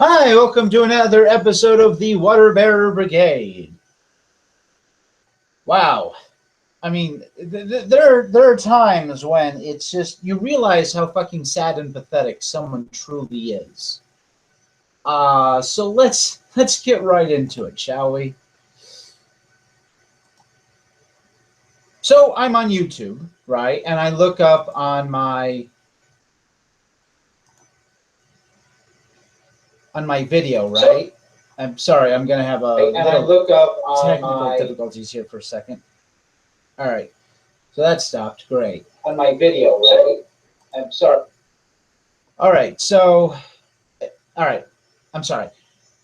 Hi, welcome to another episode of the WaterBearBrigade. Wow. I mean, there are times when it's just, you realize how fucking sad and pathetic someone truly is. So let's get right into it, shall we? So I'm on YouTube, right? And I look up on my video, right? I'm sorry, I'm gonna have a little technical difficulties here for a second. All right, so that stopped. Great. On my video, right? I'm sorry. All right, so, I'm sorry.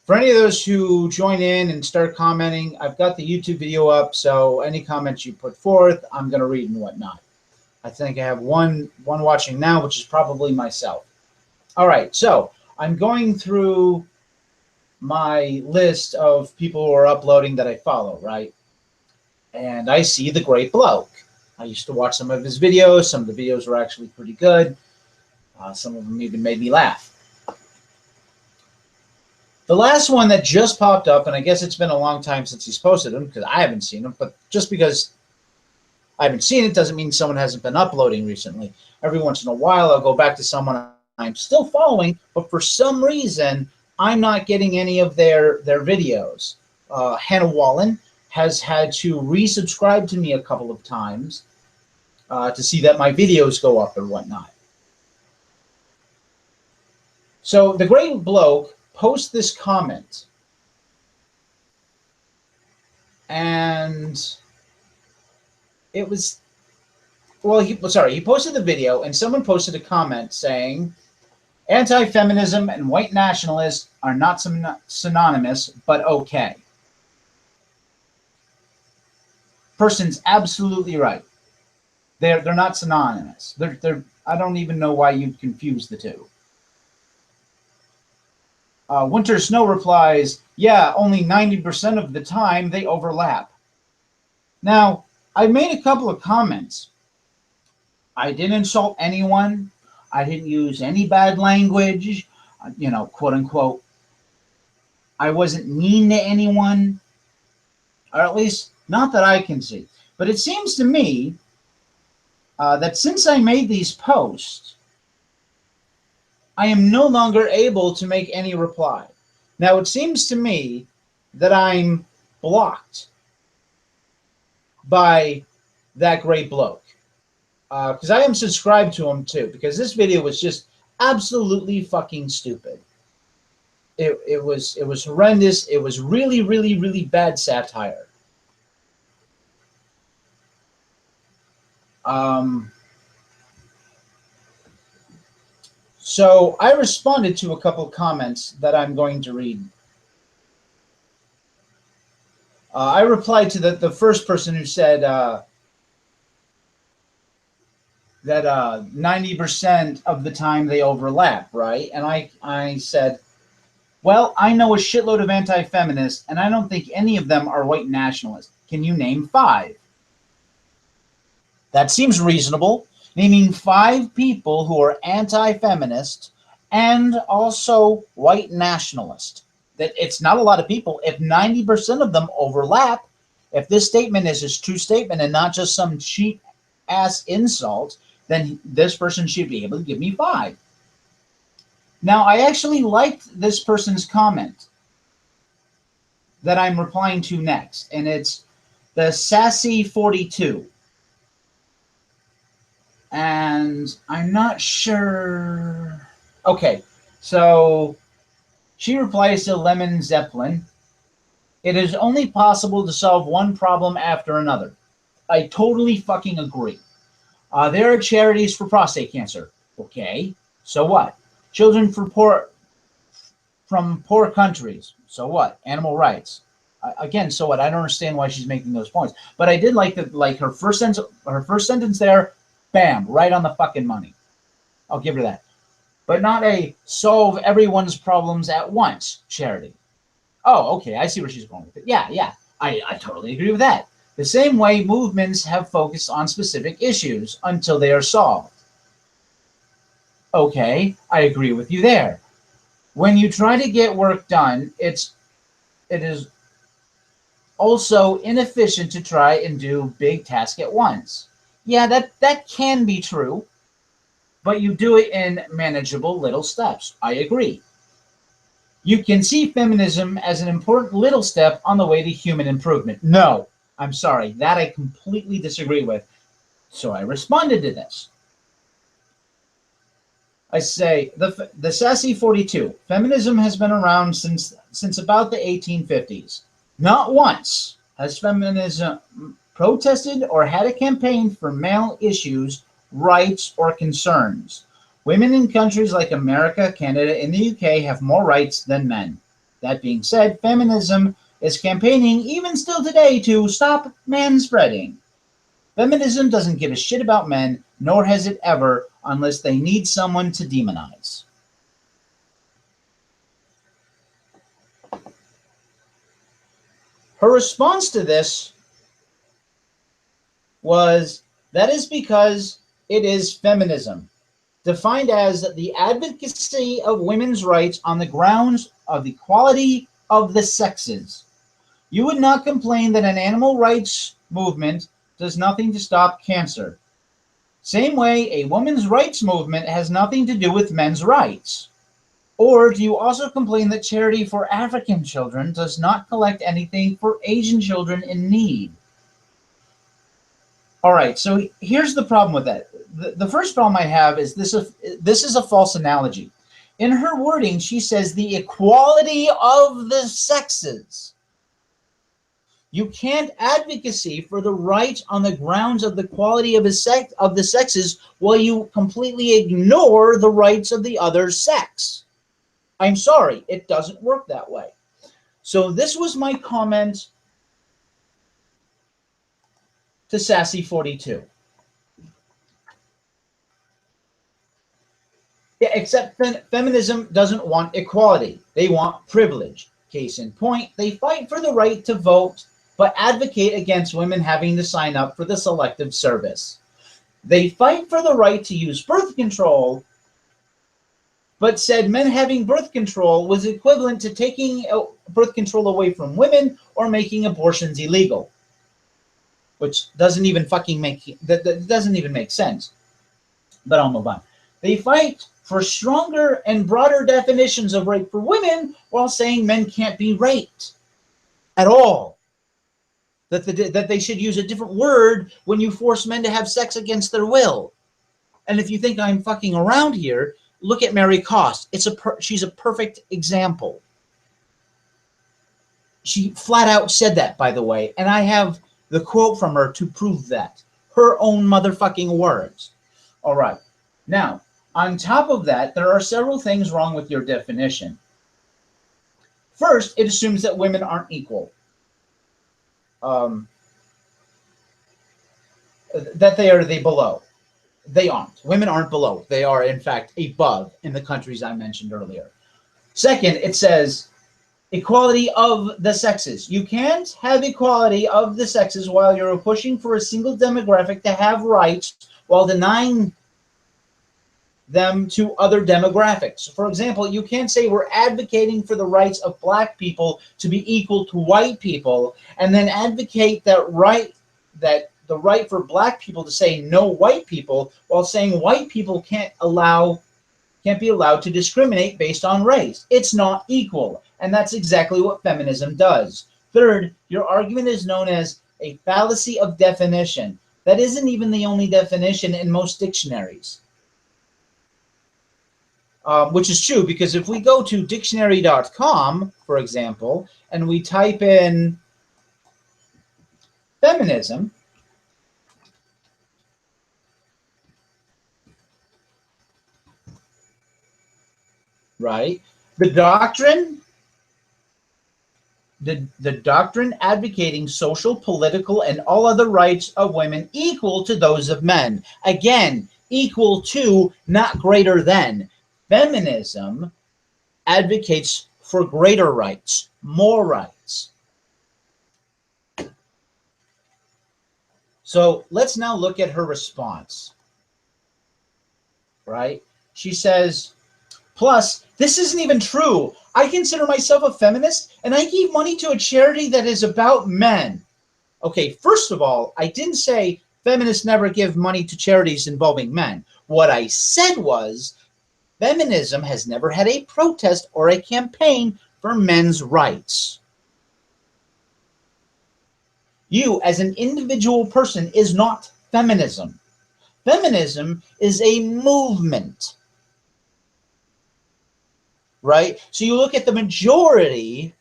For any of those who join in and start commenting, I've got the YouTube video up, so any comments you put forth, I'm going to read and whatnot. I think I have one watching now, which is probably myself. All right, so I'm going through my list of people who are uploading that I follow, right? And I see the Great Bloke. I used to watch some of his videos. Some of the videos were actually pretty good. Some of them even made me laugh. The last one that just popped up, and I guess it's been a long time since he's posted them because I haven't seen them, but just because I haven't seen it doesn't mean someone hasn't been uploading recently. Every once in a while, I'll go back to someone I'm still following, but for some reason, I'm not getting any of their videos. Hannah Wallen has had to resubscribe to me a couple of times to see that my videos go up or whatnot. So the Great Bloke post this comment, and it was, well, he posted the video, and someone posted a comment saying, anti-feminism and white nationalists are not synonymous, but okay. Person's absolutely right. They're not synonymous. I don't even know why you'd confuse the two. Winter Snow replies, yeah, only 90% of the time they overlap. Now, I made a couple of comments. I didn't insult anyone. I didn't use any bad language, quote unquote. I wasn't mean to anyone, or at least not that I can see. But it seems to me that since I made these posts, I am no longer able to make any reply. Now, it seems to me that I'm blocked by that Great Bloke. Because I am subscribed to him too, because this video was just absolutely fucking stupid. It was horrendous. It was really, really, really bad satire. So I responded to a couple comments that I'm going to read. I replied to the first person who said that 90% of the time they overlap, right? And I said, well, I know a shitload of anti-feminists, and I don't think any of them are white nationalists. Can you name 5? That seems reasonable. Naming 5 people who are anti-feminist and also white nationalist. That it's not a lot of people. If 90% of them overlap, if this statement is his true statement and not just some cheap ass insult, then this person should be able to give me 5. Now, I actually liked this person's comment that I'm replying to next, and it's the Sassy 42. And I'm not sure. Okay, so she replies to Lemon Zeppelin. It is only possible to solve one problem after another. I totally fucking agree. There are charities for prostate cancer. Okay, so what? Children from poor countries. So what? Animal rights. Again, so what? I don't understand why she's making those points. But I did like that. Like her first sentence there. Bam, right on the fucking money. I'll give her that. But not a solve everyone's problems at once charity. Oh, okay, I see where she's going with it. Yeah, I totally agree with that. The same way movements have focused on specific issues until they are solved. Okay, I agree with you there. When you try to get work done, it is also inefficient to try and do big tasks at once. Yeah, that can be true, but you do it in manageable little steps. I agree. You can see feminism as an important little step on the way to human improvement. No, I'm sorry, that I completely disagree with. So I responded to this. I say the Sassy 42. Feminism has been around since about the 1850s. Not once has feminism protested or had a campaign for male issues, rights, or concerns. Women in countries like America, Canada, and the UK have more rights than men. That being said, feminism is campaigning even still today to stop manspreading. Feminism doesn't give a shit about men, nor has it ever, unless they need someone to demonize. Her response to this was, that is because it is feminism, defined as the advocacy of women's rights on the grounds of equality of the sexes. You would not complain that an animal rights movement does nothing to stop cancer. Same way, a women's rights movement has nothing to do with men's rights. Or do you also complain that charity for African children does not collect anything for Asian children in need? All right, so here's the problem with that. The first problem I have is this is a false analogy. In her wording, she says the equality of the sexes. You can't advocacy for the right on the grounds of the quality of the sexes while you completely ignore the rights of the other sex. I'm sorry, it doesn't work that way. So this was my comment to Sassy 42. Yeah, except feminism doesn't want equality. They want privilege. Case in point, they fight for the right to vote, but advocate against women having to sign up for the selective service. They fight for the right to use birth control, but said men having birth control was equivalent to taking birth control away from women or making abortions illegal, which doesn't even that doesn't even make sense. But I'll move on. They fight for stronger and broader definitions of rape for women while saying men can't be raped at all. That they should use a different word when you force men to have sex against their will. And if you think I'm fucking around here, look at Mary Koss. She's a perfect example. She flat out said that, by the way, and I have the quote from her to prove that. Her own motherfucking words. All right. Now, on top of that, there are several things wrong with your definition. First, it assumes that women aren't equal. That they are the below. They aren't. Women aren't below. They are, in fact, above in the countries I mentioned earlier. Second, it says equality of the sexes. You can't have equality of the sexes while you're pushing for a single demographic to have rights while denying them to other demographics. For example, you can't say we're advocating for the rights of black people to be equal to white people and then advocate the right for black people to say no white people while saying white people can't be allowed to discriminate based on race. It's not equal, and that's exactly what feminism does. Third, your argument is known as a fallacy of definition. That isn't even the only definition in most dictionaries. Which is true, because if we go to dictionary.com, for example, and we type in feminism, right, the doctrine advocating social, political, and all other rights of women equal to those of men. Again, equal to, not greater than. Feminism advocates for greater rights, more rights. So let's now look at her response, right? She says, Plus, this isn't even true. I consider myself a feminist, and I give money to a charity that is about men. Okay, first of all, I didn't say feminists never give money to charities involving men. What I said was feminism has never had a protest or a campaign for men's rights. You, as an individual person, is not feminism. Feminism is a movement, right? So you look at the majority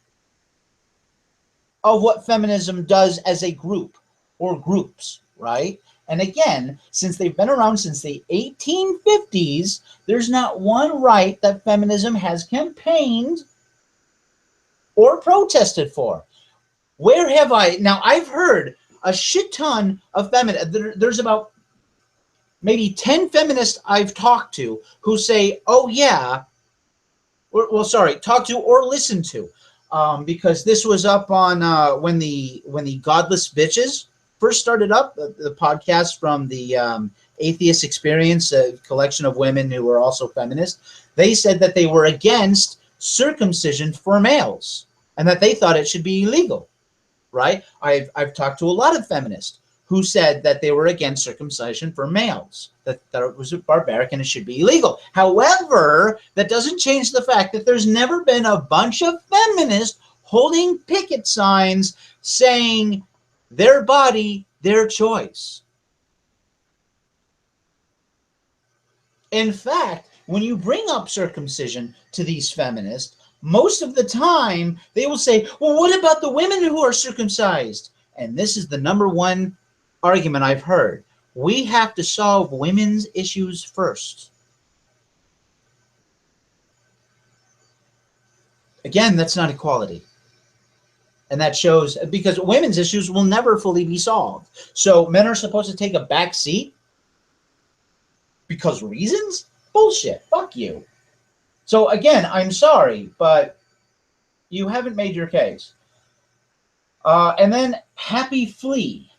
of what feminism does as a group or groups, right? And again, since they've been around since the 1850s, there's not one right that feminism has campaigned or protested for. Where have I? Now, I've heard a shit ton of feminists. There's about maybe 10 feminists I've talked to who say, oh, yeah, talk to or listen to. Because this was up on when the Godless Bitches first started up, the podcast from the Atheist Experience, a collection of women who were also feminists. They said that they were against circumcision for males and that they thought it should be illegal, right? I've talked to a lot of feminists who said that they were against circumcision for males, that it was barbaric and it should be illegal. However, that doesn't change the fact that there's never been a bunch of feminists holding picket signs saying their body, their choice. In fact, when you bring up circumcision to these feminists, most of the time they will say, well, what about the women who are circumcised? And this is the number one argument I've heard. We have to solve women's issues first. Again, that's not equality. And that shows, because women's issues will never fully be solved. So men are supposed to take a back seat because reasons? Bullshit. Fuck you. So again, I'm sorry, but you haven't made your case. And then Happy Flea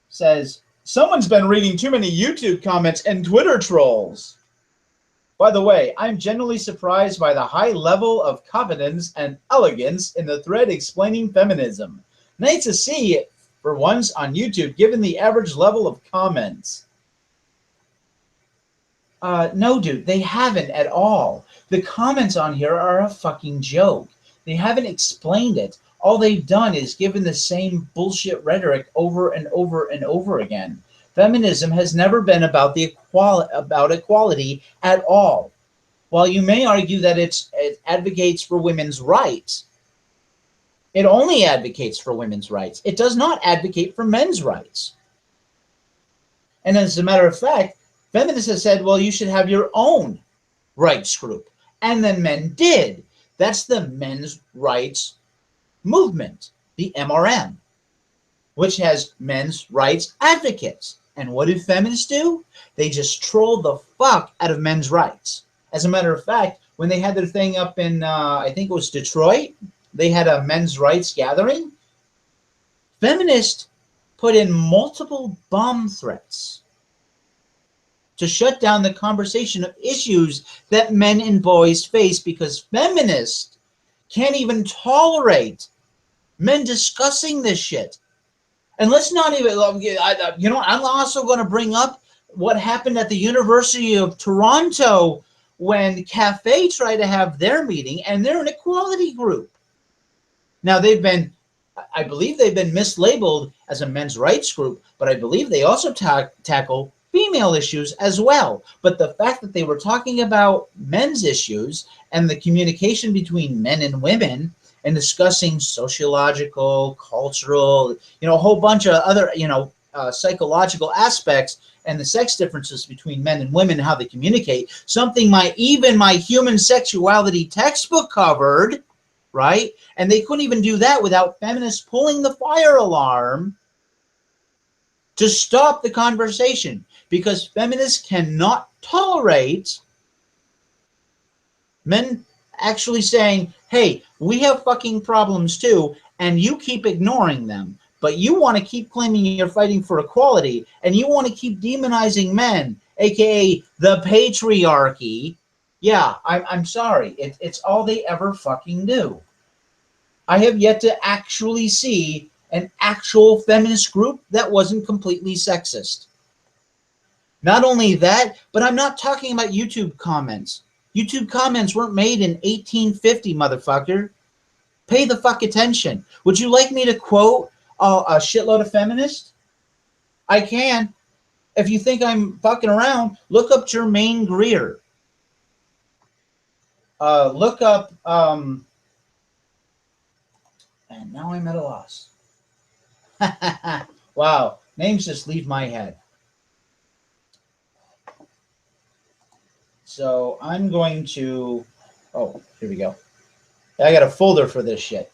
says, someone's been reading too many YouTube comments and Twitter trolls. By the way, I'm genuinely surprised by the high level of confidence and elegance in the thread explaining feminism. Nice to see it for once on YouTube, given the average level of comments. No, dude, they haven't at all. The comments on here are a fucking joke. They haven't explained it. All they've done is given the same bullshit rhetoric over and over and over again. Feminism has never been about equality at all. While you may argue that it advocates for women's rights, it only advocates for women's rights. It does not advocate for men's rights. And as a matter of fact, feminists have said, well, you should have your own rights group. And then men did. That's the men's rights movement, the MRM, which has men's rights advocates. And what do feminists do? They just troll the fuck out of men's rights. As a matter of fact, when they had their thing up in, I think it was Detroit, they had a men's rights gathering. Feminists put in multiple bomb threats to shut down the conversation of issues that men and boys face, because feminists can't even tolerate men discussing this shit. And let's not even, you know, I'm also going to bring up what happened at the University of Toronto when Cafe tried to have their meeting, and they're an equality group. Now, I believe they've been mislabeled as a men's rights group, but I believe they also tackle female issues as well. But the fact that they were talking about men's issues and the communication between men and women and discussing sociological, cultural, you know, a whole bunch of other, you know, psychological aspects and the sex differences between men and women, how they communicate, something even my human sexuality textbook covered, right? And they couldn't even do that without feminists pulling the fire alarm to stop the conversation, because feminists cannot tolerate men actually saying, hey, we have fucking problems too, and you keep ignoring them. But you want to keep claiming you're fighting for equality, and you want to keep demonizing men, aka the patriarchy, Yeah, I'm sorry. It's all they ever fucking do. I have yet to actually see an actual feminist group that wasn't completely sexist. Not only that, but I'm not talking about YouTube comments. YouTube comments weren't made in 1850, motherfucker. Pay the fuck attention. Would you like me to quote a shitload of feminists? I can. If you think I'm fucking around, look up Germaine Greer. Look up, and now I'm at a loss. Wow, names just leave my head. So I'm going to, oh, here we go. I got a folder for this shit.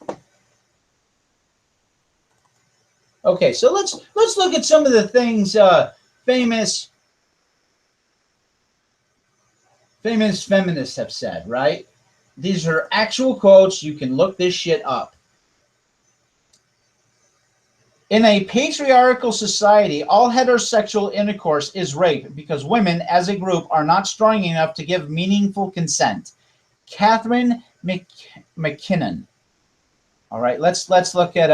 Okay, so let's look at some of the things famous feminists have said, right? These are actual quotes. You can look this shit up. In a patriarchal society, all heterosexual intercourse is rape because women as a group are not strong enough to give meaningful consent. Catherine McKinnon. All right, let's look at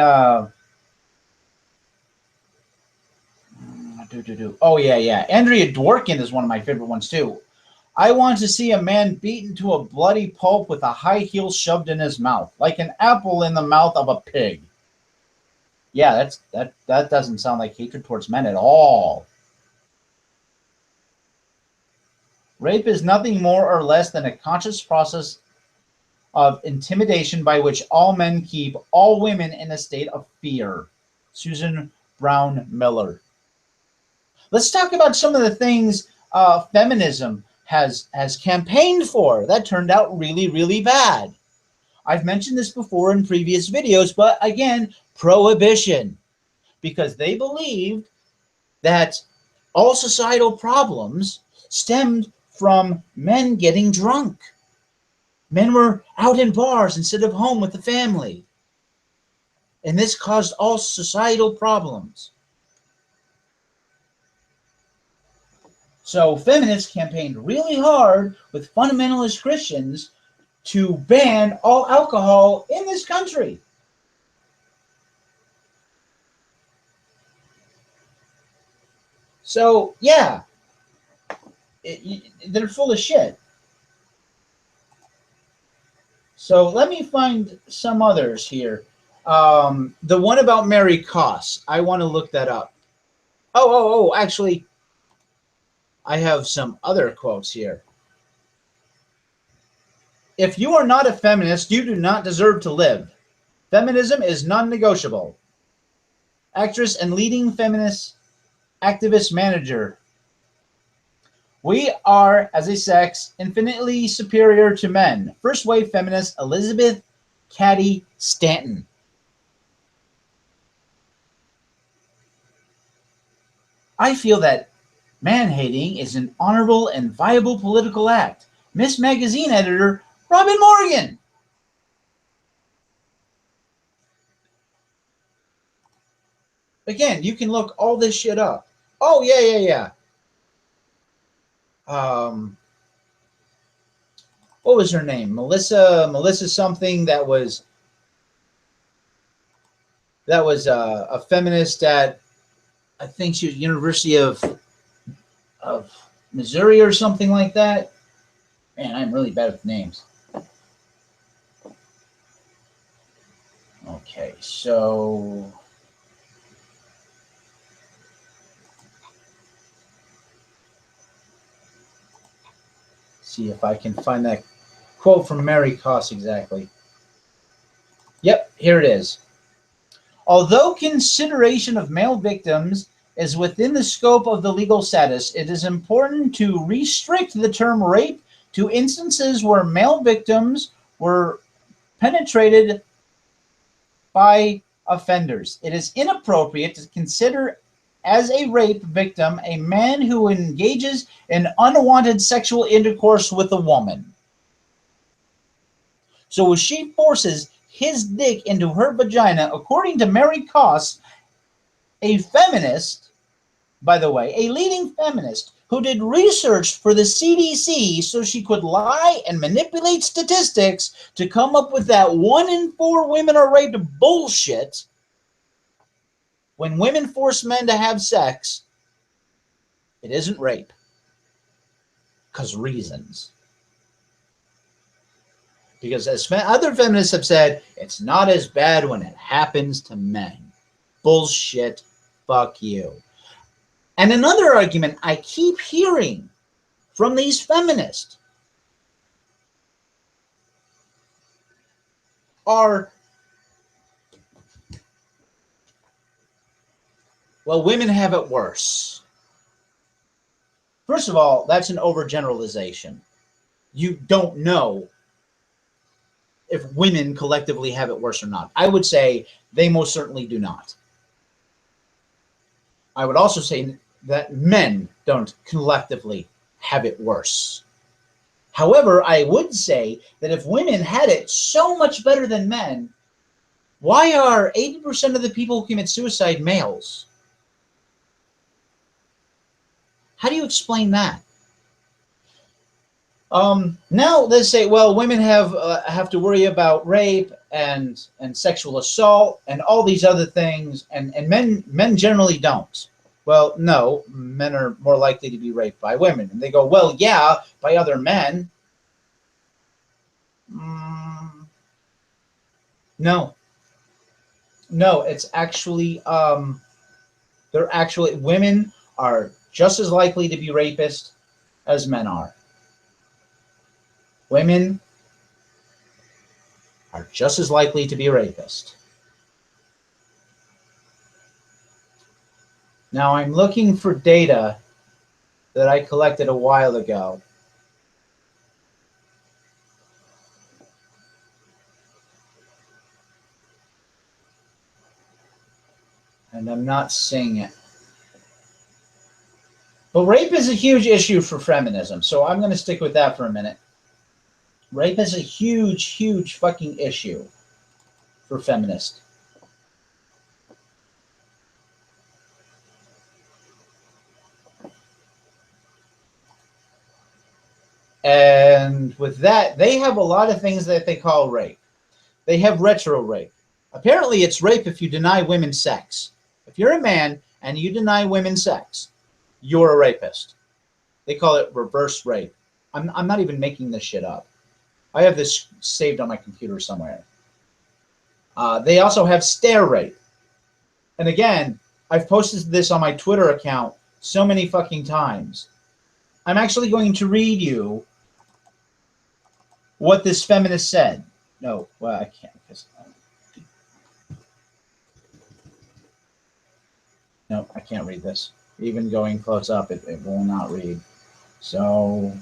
oh yeah. Andrea Dworkin is one of my favorite ones too. I want to see a man beaten to a bloody pulp with a high heel shoved in his mouth, like an apple in the mouth of a pig. Yeah, that doesn't sound like hatred towards men at all. Rape is nothing more or less than a conscious process of intimidation by which all men keep all women in a state of fear. Susan Brown Miller. Let's talk about some of the things feminism has campaigned for. That turned out really, really bad. I've mentioned this before in previous videos, but again, prohibition. Because they believed that all societal problems stemmed from men getting drunk. Men were out in bars instead of home with the family. And this caused all societal problems. So feminists campaigned really hard with fundamentalist Christians to ban all alcohol in this country. So, yeah, they're full of shit. So let me find some others here. The one about Mary Koss. I want to look that up. Oh, actually, I have some other quotes here. If you are not a feminist, you do not deserve to live. Feminism is non-negotiable. Actress and leading feminist activist manager. We are, as a sex, infinitely superior to men. First wave feminist Elizabeth Cady Stanton. I feel that man-hating is an honorable and viable political act. Miss Magazine editor Robin Morgan. Again, you can look all this shit up. Oh, yeah. What was her name? Melissa something that was a feminist at, I think she was University of Missouri or something like that. Man, I'm really bad with names. Okay, so see if I can find that quote from Mary Koss exactly. Yep, here it is. Although consideration of male victims is within the scope of the legal status, it is important to restrict the term rape to instances where male victims were penetrated by offenders. It is inappropriate to consider as a rape victim a man who engages in unwanted sexual intercourse with a woman. So if she forces his dick into her vagina, according to Mary Koss, a feminist, by the way, a leading feminist who did research for the CDC so she could lie and manipulate statistics to come up with that 1 in 4 women are raped bullshit. When women force men to have sex, it isn't rape. Because reasons. Because as other feminists have said, it's not as bad when it happens to men. Bullshit. Fuck you. And another argument I keep hearing from these feminists are, well, women have it worse. First of all, that's an overgeneralization. You don't know if women collectively have it worse or not. I would say they most certainly do not. I would also say that men don't collectively have it worse. However, I would say that if women had it so much better than men, why are 80% of the people who commit suicide males? How do you explain that? Now they say, well, women have to worry about rape and sexual assault and all these other things, and men generally don't. Well, no, men are more likely to be raped by women. And they go, well, yeah, by other men. No, it's actually, women are just as likely to be rapists as men are. Women are just as likely to be rapists. Now, I'm looking for data that I collected a while ago. And I'm not seeing it. But rape is a huge issue for feminism, so I'm going to stick with that for a minute. Rape is a huge, huge fucking issue for feminists. And with that, they have a lot of things that they call rape. They have retro rape. Apparently, it's rape if you deny women sex. If you're a man and you deny women sex, you're a rapist. They call it reverse rape. I'm not even making this shit up. I have this saved on my computer somewhere. They also have stare rape. And again, I've posted this on my Twitter account so many fucking times. I'm actually going to read you what this feminist said. No, well, I can't. No, I can't read this. Even going close up, it will not read. So...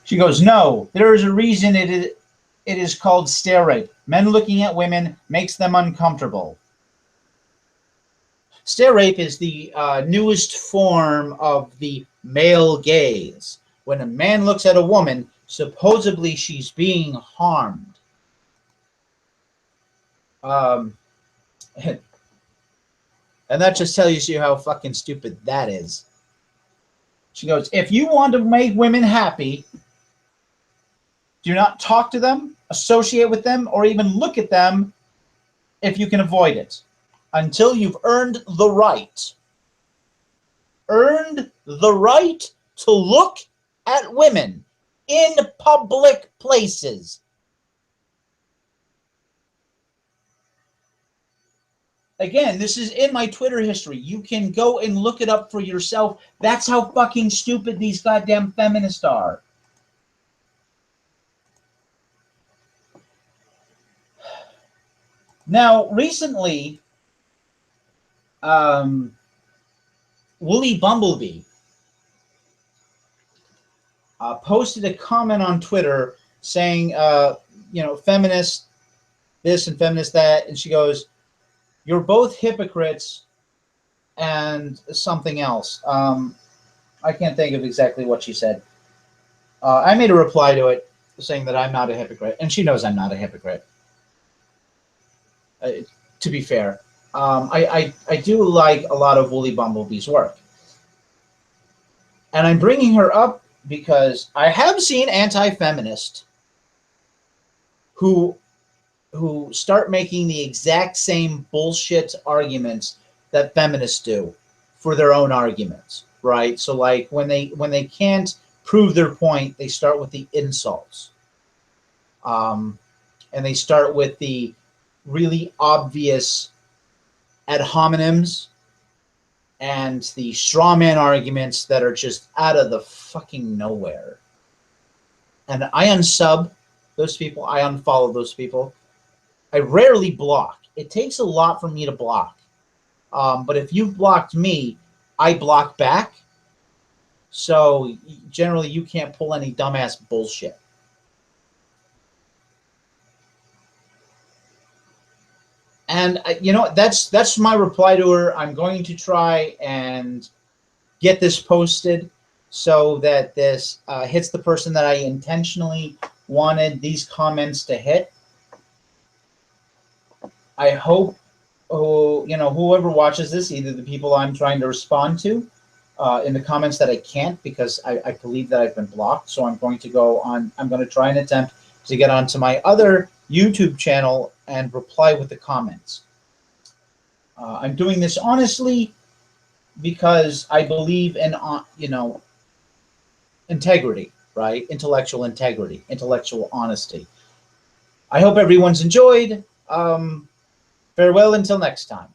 she goes, no, there is a reason it is called stare rape. Men looking at women makes them uncomfortable. Stare rape is the newest form of the male gaze. When a man looks at a woman, supposedly she's being harmed. And that just tells you how fucking stupid that is. She goes, if you want to make women happy, do not talk to them, associate with them, or even look at them if you can avoid it, until you've earned the right. Earned the right to look at women in public places. Again, this is in my Twitter history. You can go and look it up for yourself. That's how fucking stupid these goddamn feminists are. Now, recently, Woolly Bumblebee posted a comment on Twitter saying, feminist this and feminist that, and she goes, you're both hypocrites and something else. I can't think of exactly what she said. I made a reply to it saying that I'm not a hypocrite, and she knows I'm not a hypocrite. to be fair. I do like a lot of Woolly Bumblebee's work. And I'm bringing her up because I have seen anti-feminists who start making the exact same bullshit arguments that feminists do for their own arguments, right? So like when they can't prove their point, they start with the insults. And they start with the really obvious ad hominems and the straw man arguments that are just out of the fucking nowhere. And I unsub those people. I unfollow those people. I rarely block. It takes a lot for me to block. But if you've blocked me, I block back. So generally, you can't pull any dumbass bullshit. And you know, that's my reply to her. I'm going to try and get this posted so that this hits the person that I intentionally wanted these comments to hit. I hope, whoever watches this, either the people I'm trying to respond to in the comments that I can't because I believe that I've been blocked. So I'm going to I'm going to try and attempt to get onto my other YouTube channel and reply with the comments. I'm doing this honestly because I believe in, integrity, right? Intellectual integrity, intellectual honesty. I hope everyone's enjoyed. Farewell until next time.